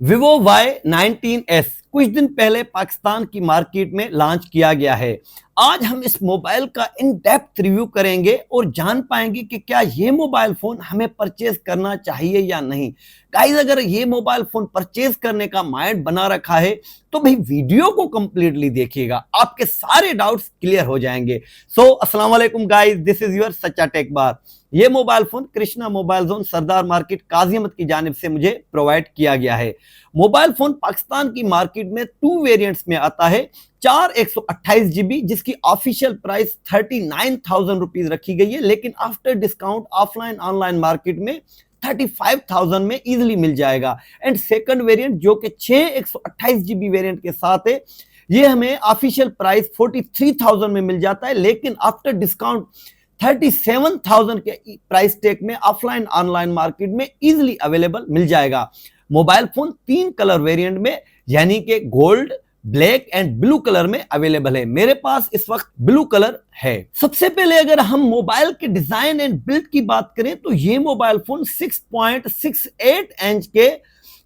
Vivo Y19s कुछ दिन पहले पाकिस्तान की मार्केट में लॉन्च किया गया है। आज हम इस मोबाइल का इन डेप्थ रिव्यू करेंगे और जान पाएंगे कि क्या ये मोबाइल फोन हमें परचेज करना चाहिए या नहीं। गाइस, अगर ये मोबाइल फोन परचेज करने का माइंड बना रखा है तो भाई वीडियो को कंप्लीटली देखिएगा, आपके सारे डाउट्स क्लियर हो जाएंगे। अस्सलाम वालेकुम guys, this is your Sachcha tech bar. ये mobile phone Krishna mobile zone Sardar market Kazi Ahmad की जानिब से मुझे प्रोवाइड किया गया है। मोबाइल फोन पाकिस्तान की मार्केट में 2 वेरिएंट्स में आता है। 4 128 GB जिसकी ऑफिशियल प्राइस 39,000 रुपीज रखी गई है, लेकिन after discount offline online market में 35,000 में इजिली मिल जाएगा। एंड सेकंड वेरिएंट जो कि 6 128 GB वेरिएंट के साथ है, ये हमें ऑफिशियल प्राइस 43,000 में मिल जाता है, लेकिन आफ्टर डिस्काउंट 37,000 के प्राइस टैग में ऑफलाइन ऑनलाइन मार्केट में इजिली अवेलेबल मिल जाएगा। मोबाइल फोन 3 कलर वेरिएंट में यानी कि gold, black and blue colour में अवेलेबल है। मेरे पास इस वक्त ब्लू कलर है। सबसे पहले अगर हम मोबाइल के डिजाइन एंड बिल्ड की बात करें तो ये मोबाइल फोन 6.68 इंच के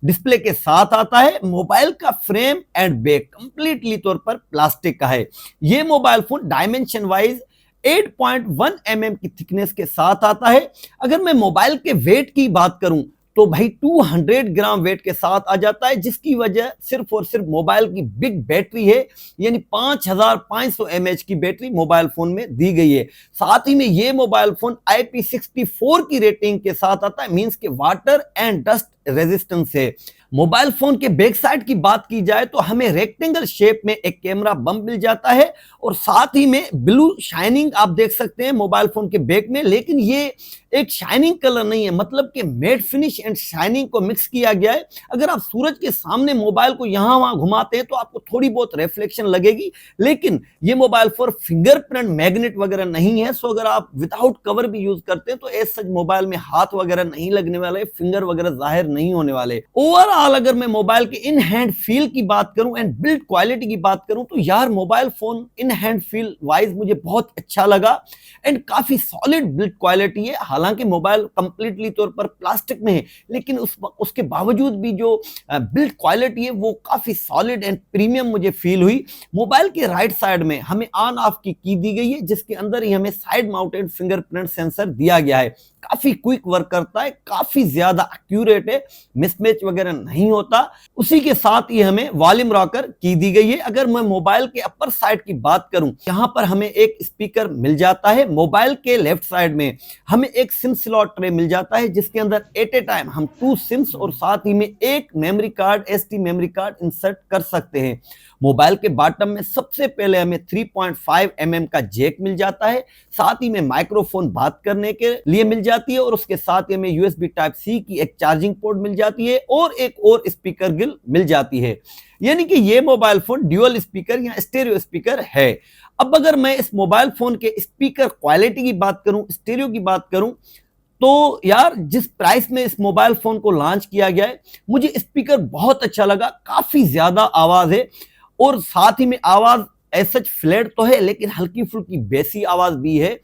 डिस्प्ले के साथ आता है। मोबाइल का फ्रेम एंड बैक कंप्लीटली तौर पर प्लास्टिक का है। ये mobile phone dimension wise 8.1 mm की थिकनेस के साथ आता है। अगर मैं मोबाइल के वेट की बात करूं तो भाई 200 ग्राम वेट के साथ आ जाता है, जिसकी वजह सिर्फ और सिर्फ मोबाइल की बिग बैटरी है, यानी 5500 mAh की बैटरी मोबाइल फोन में दी गई है। साथ ही में ये मोबाइल फोन IP64 की रेटिंग के साथ आता है, मींस के वाटर एंड डस्ट रेजिस्टेंस है। मोबाइल फोन के बैक साइड की बात की जाए तो हमें रेक्टेंगल शेप में एक कैमरा बम्प मिल जाता है और साथ ही में ब्लू शाइनिंग आप देख सकते हैं मोबाइल फोन के बैक में, लेकिन ये एक शाइनिंग कलर नहीं है, मतलब कि मैट फिनिश एंड शाइनिंग को मिक्स किया गया है। अगर आप सूरज के सामने मोबाइल को यहां वहां घुमाते हैं तो आपको थोड़ी बहुत रिफ्लेक्शन लगेगी, लेकिन ये मोबाइल फोन फिंगरप्रिंट मैग्नेट वगैरह नहीं है। सो अगर आप विदाउट कवर भी यूज करते हैं तो एज सच मोबाइल में हाथ वगैरह नहीं लगने वाले, फिंगर वगैरह जाहिर नहीं होने वाले। ओवरऑल अगर मैं मोबाइल के इन हैंड फील की बात करूं एंड बिल्ड क्वालिटी की बात करूं तो यार mobile phone in hand feel wise मुझे बहुत अच्छा लगा एंड काफी सॉलिड बिल्ड क्वालिटी है। हालांकि मोबाइल कंप्लीटली तौर पर प्लास्टिक में है, लेकिन उसके बावजूद भी जो बिल्ड क्वालिटी है वो काफी सॉलिड एंड प्रीमियम मुझे फील हुई। मोबाइल के राइट साइड में हमें ऑन ऑफ की दी गई है, जिसके अंदर ही हमें साइड माउंटेड फिंगरप्रिंट सेंसर दिया गया है। काफी क्विक वर्क करता है, काफी ज्यादा एक्यूरेट है, मिसमैच वगैरह नहीं होता। उसी के साथ ही हमें वॉल्यूम रॉकर की दी गई है। अगर मैं मोबाइल के अपर साइड की बात करूं, यहां पर हमें एक स्पीकर मिल जाता है। मोबाइल के लेफ्ट साइड में हमें एक सिम स्लॉट ट्रे मिल जाता है, जिसके अंदर एट ए टाइम हम 2 सिम्स और साथ ही में एक memory card, SD memory card insert कर सकते हैं। मोबाइल के बॉटम में सबसे पहले हमें 3.5 mm का जैक मिल जाता है, साथ ही में माइक्रोफोन बात करने के लिए मिल जाती है और उसके साथ ही हमें USB टाइप C की एक चार्जिंग पोर्ट मिल जाती है और एक और स्पीकर गिल मिल जाती है। यानी कि ये मोबाइल फोन ड्यूअल स्पीकर या स्टेरियो स्पीकर है। अब अगर मैं इस मोबाइल फोन के स्पीकर क्वालिटी की बात करूं, स्टेरियो की बात करूं, तो यार जिस प्राइस में इस मोबाइल फोन को लॉन्च किया गया है, मुझे स्पीकर बहुत अच्छा लगा। काफी ज्यादा आवाज है और साथ ही में आवाज एज सच फ्लैट तो है, लेकिन हल्की फुल्की बेसी आवाज भी है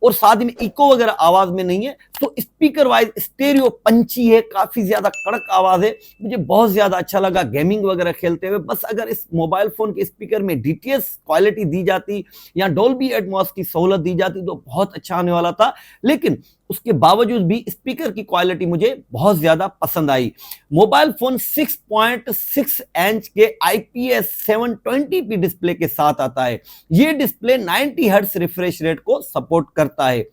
और साथ ही में इको वगैरह आवाज में नहीं है। तो स्पीकर वाइज स्टेरियो पंची है, काफी ज्यादा कड़क आवाज है, मुझे बहुत ज्यादा अच्छा लगा गेमिंग वगैरह खेलते हुए। बस अगर इस मोबाइल फोन के स्पीकर में डीटीएस क्वालिटी दी जाती या डोल्बी एटमॉस की सहूलत दी जाती तो बहुत अच्छा आने वाला था, लेकिन उसके बावजूद भी स्पीकर की क्वालिटी मुझे बहुत ज्यादा पसंद आई। मोबाइल फोन 6.6 इंच के IPS 720p डिस्प्ले के साथ आता है। यह डिस्प्ले 90 हर्ट्ज रिफ्रेश रेट को सपोर्ट करता है।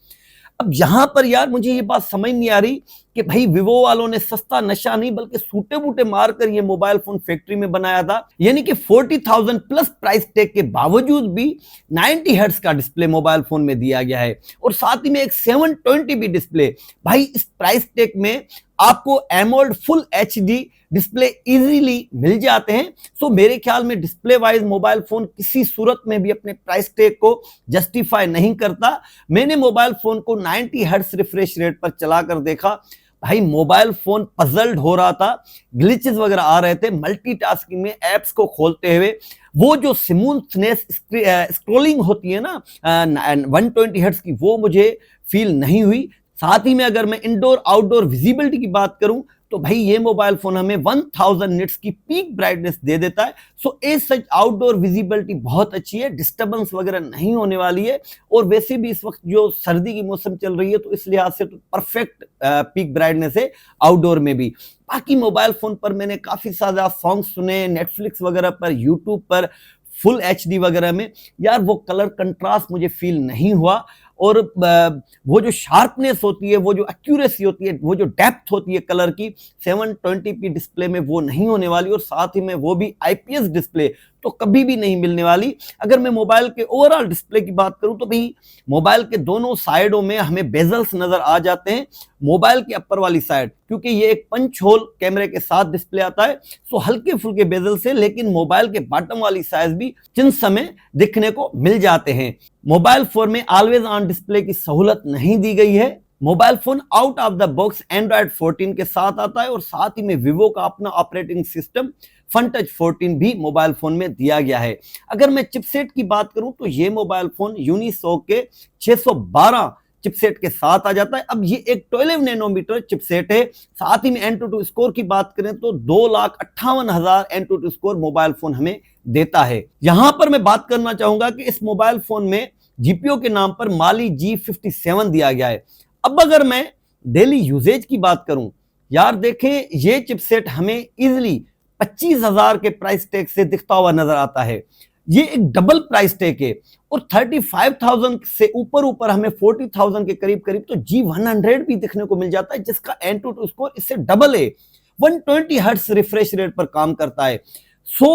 अब यहां पर यार मुझे ये बात समझ नहीं आ रही कि भाई विवो वालों ने सस्ता नशा नहीं बल्कि सूटे बूटे मारकर ये मोबाइल फोन फैक्ट्री में बनाया था। यानी कि 40,000 प्लस प्राइस टैग के बावजूद भी 90 हर्ट्ज का डिस्प्ले मोबाइल फोन में दिया गया है और साथ ही में एक 720p डिस्प्ले। भाई इस प्राइस टैग में आपको AMOLED full HD display easily मिल जाते हैं। सो मेरे ख्याल में डिस्प्ले वाइज मोबाइल फोन किसी सूरत में भी अपने प्राइस टैग को जस्टिफाई नहीं करता। मैंने मोबाइल फोन को 90 हर्ट्ज रिफ्रेश रेट पर चलाकर देखा, भाई मोबाइल फोन पजल्ड हो रहा था, ग्लिचेस वगैरह आ रहे थे मल्टीटास्किंग में एप्स को खोलते हुए। वो जो स्मूथनेस स्क्रोलिंग होती है ना 120 हर्ट्ज की, वो मुझे फील नहीं हुई। साथ ही में अगर मैं इंडोर आउटडोर विजिबिलिटी की बात करूं तो भाई ये मोबाइल फोन हमें 1000 निट्स की पीक ब्राइटनेस दे देता है। So as such outdoor visibility बहुत अच्छी है, डिस्टर्बेंस वगैरह नहीं होने वाली है। और वैसे भी इस वक्त जो सर्दी की मौसम चल रही है तो इस लिहाज से तो परफेक्ट पीक ब्राइटनेस है आउटडोर में भी। बाकी मोबाइल फोन पर मैंने काफी ज्यादा सॉन्ग सुने, नेटफ्लिक्स वगैरह पर, यूट्यूब पर फुल एचडी वगैरह में, यार वो कलर कंट्रास्ट मुझे फील नहीं हुआ। और वो जो शार्पनेस होती है, वो जो एक्यूरेसी होती है, वो जो डेप्थ होती है कलर की 720p डिस्प्ले में वो नहीं होने वाली। और साथ ही में वो भी आईपीएस डिस्प्ले तो कभी भी नहीं मिलने वाली। अगर मैं मोबाइल के ओवरऑल डिस्प्ले की बात करूं तो भाई मोबाइल के दोनों साइडों में हमें बेजल्स नजर आ जाते हैं। मोबाइल की अपर वाली साइड, क्योंकि ये एक पंच होल कैमरे के साथ डिस्प्ले आता है, सो हल्के फुल्के बेजल से, लेकिन मोबाइल के बॉटम वाली साइज भी चिन समय दिखने को मिल जाते हैं। मोबाइल फोन में ऑलवेज ऑन डिस्प्ले की सहूलत नहीं दी गई है। Mobile phone out of the box Android 14 के साथ आता है और साथ ही में विवो का अपना ऑपरेटिंग सिस्टम फन टच 14 भी मोबाइल फोन में दिया गया है। अगर मैं चिपसेट की बात करूं तो ये मोबाइल फोन यूनिसॉक के 612 चिपसेट के साथ आ जाता है। अब ये एक 12 नैनोमीटर चिपसेट है। साथ ही में एंटूटू स्कोर की बात करें तो 2,58,000 एंटूटू स्कोर मोबाइल फोन हमें देता है। यहां पर मैं बात करना चाहूंगा कि इस मोबाइल फोन में जीपीयू के नाम पर माली G57 दिया गया है। अब अगर मैं डेली यूजेज की बात करूं, यार देखें ये चिपसेट हमें इजिली 25,000 के प्राइस टैग से दिखता हुआ नजर आता है। ये एक डबल प्राइस टैग है। और 35,000 से ऊपर हमें 40,000 के करीब तो G100 भी दिखने को मिल जाता है, जिसका एंटूटू स्कोर इससे डबल है। 120 हर्ट्ज रिफ्रेश रेट पर काम करता है।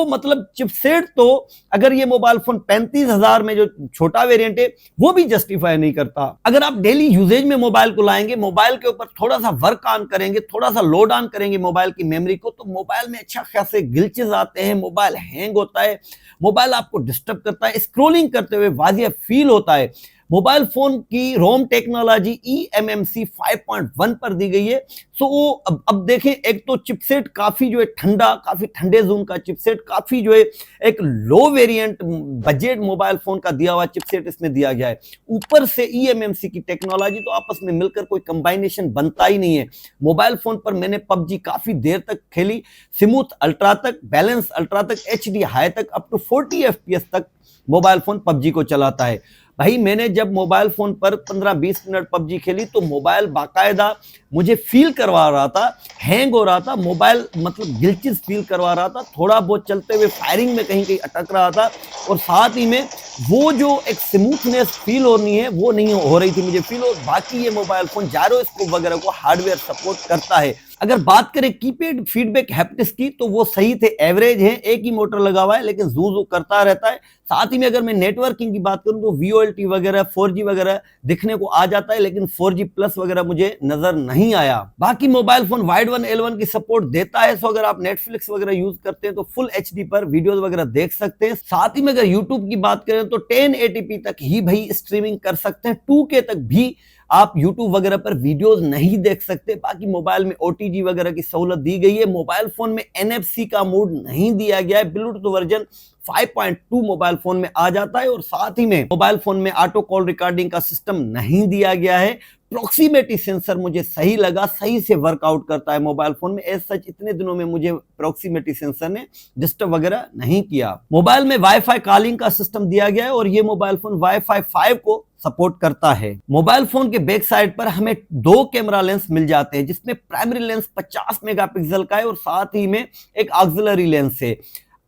मतलब चिपसेट तो अगर ये मोबाइल फोन 35,000 में जो छोटा वेरिएंट है वो भी जस्टिफाई नहीं करता। अगर आप डेली यूजेज में मोबाइल को लाएंगे, मोबाइल के ऊपर थोड़ा सा वर्क ऑन करेंगे, थोड़ा सा लोड ऑन करेंगे मोबाइल की मेमोरी को, तो मोबाइल में अच्छा खासे ग्लिचेस आते हैं, मोबाइल हैंग होता है, मोबाइल आपको डिस्टर्ब करता है, स्क्रोलिंग करते हुए वाजिया फील होता है। मोबाइल फोन की रोम टेक्नोलॉजी eMMC 5.1 पर दी गई है। सो वो अब देखें, एक तो चिपसेट काफी जो है काफी ठंडे जोन का चिपसेट, काफी जो है एक लो वेरिएंट बजट मोबाइल फोन का दिया हुआ चिपसेट इसमें दिया गया है। ऊपर से eMMC की टेक्नोलॉजी, तो आपस में मिलकर कोई कंबाइनेशन बनता ही नहीं है। मोबाइल फोन पर मैंने पबजी काफी देर तक खेली, स्मूथ अल्ट्रा तक, बैलेंस अल्ट्रा तक, HD हाई तक, अप टू 40 FPS तक मोबाइल फोन पबजी को चलाता है। भाई मैंने जब मोबाइल फोन पर 15-20 मिनट पबजी खेली तो मोबाइल बाकायदा मुझे फील करवा रहा था, हैंग हो रहा था, मोबाइल मतलब ग्लिचेस फील करवा रहा था, थोड़ा बहुत चलते हुए फायरिंग में कहीं कहीं अटक रहा था। और साथ ही में वो जो एक स्मूथनेस फील होनी है वो नहीं हो रही थी मुझे फील। और बाकी ये मोबाइल फोन जायरोस्कोप वगैरह को हार्डवेयर सपोर्ट करता है। अगर बात करें कीपैड फीडबैक हैप्टिक्स की तो वो सही थे, एवरेज है, एक ही मोटर लगा हुआ है लेकिन जू करता रहता है। साथ ही में अगर मैं नेटवर्किंग की बात करूं तो VoLTE वगैरह 4G वगैरह दिखने को आ जाता है, लेकिन 4G प्लस वगैरह मुझे नजर नहीं आया। बाकी mobile phone wide one L1 की सपोर्ट देता है। सो अगर आप नेटफ्लिक्स वगैरह यूज करते हैं तो फुल HD पर वीडियोस वगैरह देख सकते हैं। साथ ही में अगर यूट्यूब की बात करें तो 1080p तक ही भाई स्ट्रीमिंग कर सकते हैं, 2K तक भी आप YouTube वगैरह पर वीडियोस नहीं देख सकते। बाकी मोबाइल में OTG वगैरह की सहूलत दी गई है। मोबाइल फोन में NFC का मोड नहीं दिया गया है। ब्लूटूथ वर्जन 5.2 मोबाइल फोन में आ जाता है। और साथ ही में मोबाइल फोन में ऑटो कॉल रिकॉर्डिंग का सिस्टम नहीं दिया गया है। प्रॉक्सिमिटी सेंसर मुझे सही लगा, सही से वर्कआउट करता है मोबाइल फोन में। एज सच इतने दिनों में मुझे प्रॉक्सिमिटी सेंसर ने डिस्टर्ब वगैरह नहीं किया। मोबाइल में वाईफाई कॉलिंग का सिस्टम दिया गया है और ये मोबाइल फोन वाईफाई 5 को सपोर्ट करता है। मोबाइल फोन के बैक साइड पर हमें 2 कैमरा लेंस मिल जाते हैं, जिसमें प्राइमरी लेंस 50 मेगापिक्सल का है और साथ ही में एक ऑक्सिलरी लेंस है।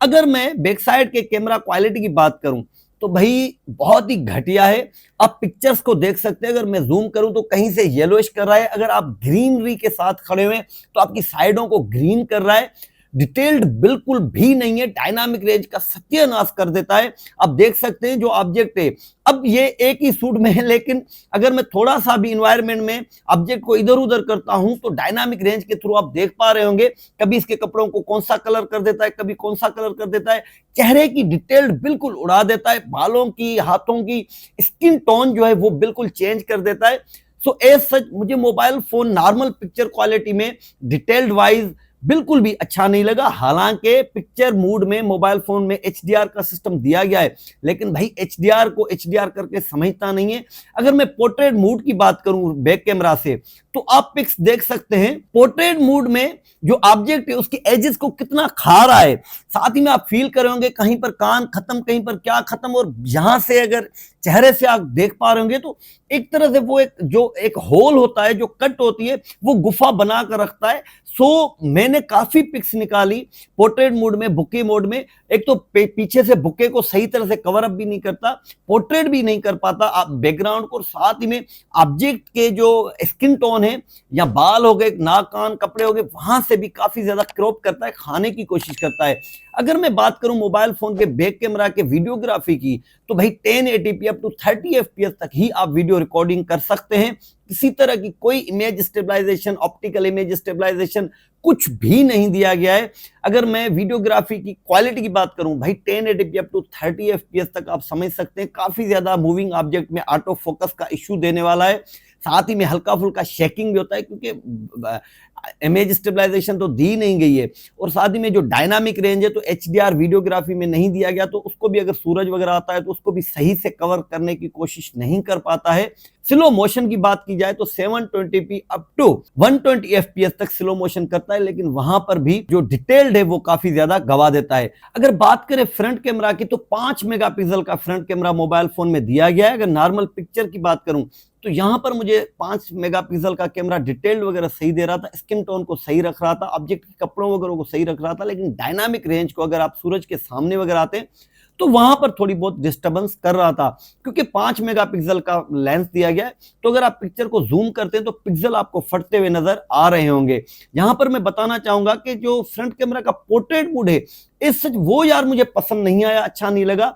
अगर मैं बैक साइड के कैमरा क्वालिटी की बात करूं तो भाई बहुत ही घटिया है। आप पिक्चर्स को देख सकते हैं, अगर मैं जूम करूं तो कहीं से येलोइश कर रहा है। अगर आप ग्रीनरी के साथ खड़े हुए तो आपकी साइडों को ग्रीन कर रहा है। डिटेल्ड बिल्कुल भी नहीं है, डायनामिक रेंज का सत्यानाश कर देता है। आप देख सकते हैं जो ऑब्जेक्ट है, अब ये एक ही सूट में है, लेकिन अगर मैं थोड़ा सा भी इन्वायरमेंट में ऑब्जेक्ट को इधर उधर करता हूं तो डायनामिक रेंज के थ्रू आप देख पा रहे होंगे, कभी इसके कपड़ों को कौन सा कलर कर देता है, कभी कौन सा कलर कर देता है, चेहरे की डिटेल्ड बिल्कुल उड़ा देता है, बालों की, हाथों की स्किन टोन जो है वो बिल्कुल चेंज कर देता है। सो एज सच मुझे mobile phone normal picture quality में डिटेल्ड वाइज बिल्कुल भी अच्छा नहीं लगा। हालांकि पिक्चर मूड में मोबाइल फोन में HDR का सिस्टम दिया गया है, लेकिन भाई HDR को HDR करके समझता नहीं है। अगर मैं पोर्ट्रेट मूड की बात करूं बैक कैमरा से तो आप पिक्स देख सकते हैं पोर्ट्रेट मोड में जो ऑब्जेक्ट है उसके एजेस को कितना खा रहा है। साथ ही में आप फील करेंगे कहीं पर कान खत्म, कहीं पर क्या खत्म, और यहां से अगर चेहरे से आप देख पा रहे होंगे तो एक तरह से वो एक होल होता है, जो कट होती है, वो गुफा बना कर रखता है। सो मैंने काफी पिक्स निकाली पोर्ट्रेट मोड में, बुके मोड में। एक तो पीछे से बुके को सही तरह से कवर अप भी नहीं करता, पोर्ट्रेट भी नहीं कर पाता आप बैकग्राउंड को, साथ ही में ऑब्जेक्ट के जो स्किन टोन है या बाल हो गए, नाक कान कपड़े हो गए, वहां से भी काफी ज्यादा क्रॉप करता है, खाने की कोशिश करता है। अगर मैं बात करूं मोबाइल फोन के बैक कैमरा के वीडियोग्राफी की, तो भाई 1080p अप टू 30 fps तक ही आप वीडियो रिकॉर्डिंग कर सकते हैं। किसी तरह की कोई image stabilisation, optical image stabilisation कुछ भी नहीं दिया गया है। अगर मैं वीडियोग्राफी की क्वालिटी की बात करूं भाई 1080p अप टू 30 fps तक आप समझ सकते हैं, काफी ज्यादा मूविंग ऑब्जेक्ट में ऑटो फोकस का इश्यू देने वाला है। साथ ही में हल्का फुल्का शेकिंग भी होता है क्योंकि इमेज स्टेबलाइजेशन तो दी नहीं गई है, और साथ ही में जो डायनामिक रेंज है तो HDR वीडियोग्राफी में नहीं दिया गया, तो उसको भी अगर सूरज वगैरह आता है तो उसको भी सही से कवर करने की कोशिश नहीं कर पाता है। स्लो मोशन की बात की जाए तो 720p अप टू 120 fps तक स्लो मोशन करता है, लेकिन वहां पर भी जो डिटेल्ड है वो काफी ज्यादा गवा देता है। अगर बात करें फ्रंट कैमरा की, तो 5 मेगापिक्सल का फ्रंट कैमरा मोबाइल फोन में दिया गया है। अगर नॉर्मल पिक्चर की बात करूं तो यहां पर मुझे 5 मेगापिक्सल का कैमरा डिटेल्ड वगैरह सही दे रहा था, स्किन टोन को सही रख रहा था, ऑब्जेक्ट के कपड़ों वगैरह को सही रख रहा था, लेकिन डायनामिक रेंज को अगर आप सूरज के सामने वगैरह आते हैं तो वहां पर थोड़ी बहुत डिस्टर्बेंस कर रहा था, क्योंकि 5 मेगापिक्सल का लेंस दिया गया है। तो अगर आप पिक्चर को जूम करते हैं तो पिक्सल आपको फटते हुए नजर आ रहे होंगे। यहां पर मैं बताना चाहूंगा कि जो फ्रंट कैमरा का पोर्ट्रेट मोड है, इस सच वो यार मुझे पसंद नहीं आया, अच्छा नहीं लगा।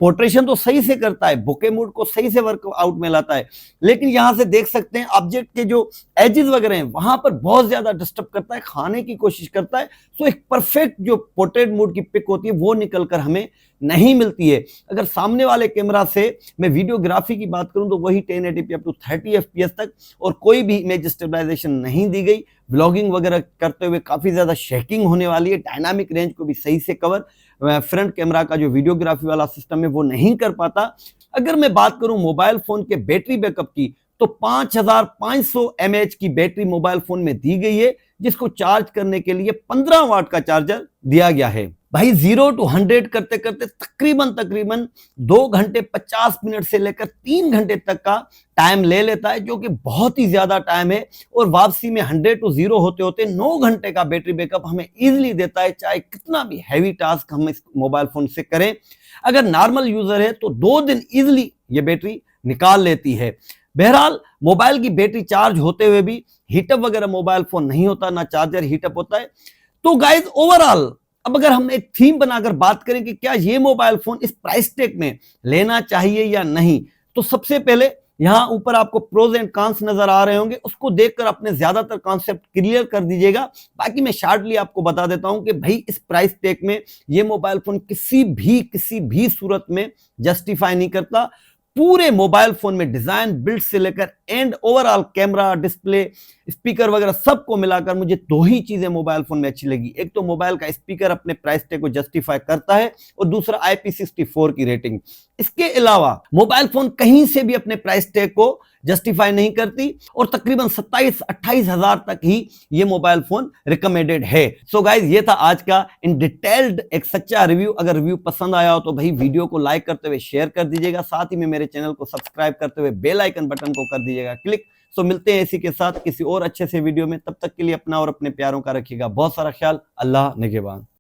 पोर्ट्रेशन तो सही से करता है, बुके मोड को सही से वर्क आउट में लाता है, लेकिन यहां से देख सकते हैं ऑब्जेक्ट के जो एजेस वगैरह हैं वहां पर बहुत ज्यादा डिस्टर्ब करता है, खाने की कोशिश करता है। सो एक परफेक्ट जो पोर्ट्रेट मोड की पिक होती है वो निकलकर हमें नहीं मिलती है। अगर सामने वाले कैमरा से मैं वीडियोग्राफी की बात करूं तो वही 1080p अप टू 30 fps तक, और कोई भी इमेज स्टेबलाइजेशन नहीं दी गई। व्लॉगिंग वगैरह करते हुए काफी ज्यादा शेकिंग होने वाली है, डायनामिक रेंज को भी सही से कवर फ्रंट कैमरा का जो वीडियोग्राफी वाला सिस्टम है वो नहीं कर पाता। अगर मैं बात करूं मोबाइल फोन के बैटरी बैकअप की, तो 5500 mAh की बैटरी मोबाइल फोन में दी गई है, जिसको चार्ज करने के लिए 15 वाट का चार्जर दिया गया है। भाई 0 to 100 करते करते तकरीबन 2 घंटे 50 मिनट से लेकर 3 घंटे तक का टाइम ले लेता है, जो कि बहुत ही ज्यादा टाइम है। और वापसी में 100 to 0 होते होते 9 घंटे का बैटरी बैकअप हमें इजीली देता है, चाहे कितना भी हैवी टास्क हम इस मोबाइल फोन से करें। अगर नॉर्मल यूजर है तो 2 दिन इजीली ये बैटरी निकाल लेती है। बहरहाल मोबाइल की बैटरी चार्ज होते हुए भी हीटअप वगैरह मोबाइल फोन नहीं होता, ना चार्जर हीटअप होता है। तो गाइज ओवरऑल अब अगर हम एक थीम बनाकर बात करें कि क्या ये मोबाइल फोन इस प्राइस टैग में लेना चाहिए या नहीं, तो सबसे पहले यहां ऊपर आपको प्रोज एंड कॉन्स नजर आ रहे होंगे, उसको देखकर अपने ज्यादातर कॉन्सेप्ट क्लियर कर दीजिएगा। बाकी मैं शॉर्टली आपको बता देता हूं कि भाई इस प्राइस टैग में ये मोबाइल फोन किसी भी सूरत में जस्टिफाई नहीं करता। पूरे मोबाइल फोन में डिजाइन, बिल्ड से लेकर and overall camera, display, speaker वगैरह सबको मिलाकर मुझे 2 ही चीजें मोबाइल फोन में अच्छी लगी। एक तो मोबाइल का स्पीकर अपने प्राइस टैग को जस्टिफाई करता है, और दूसरा IP64 की रेटिंग। इसके अलावा मोबाइल फोन कहीं से भी अपने प्राइस टैग को जस्टिफाई नहीं करती, और तकरीबन 27-28 हजार तक ही ये मोबाइल फोन रिकमेंडेड है। सो गाइज ये था आज का इन डिटेल्ड एक सच्चा रिव्यू। अगर रिव्यू पसंद आया हो तो भाई वीडियो को लाइक करते हुए शेयर कर दीजिएगा, साथ ही में मेरे चैनल को सब्सक्राइब करते हुए बेल आइकन बटन को कर दीजिएगा क्लिक। सो मिलते हैं इसी के साथ किसी और अच्छे से वीडियो में, तब तक के लिए अपना और अपने प्यारों का रखिएगा बहुत सारा ख्याल। अल्लाह निगहबान।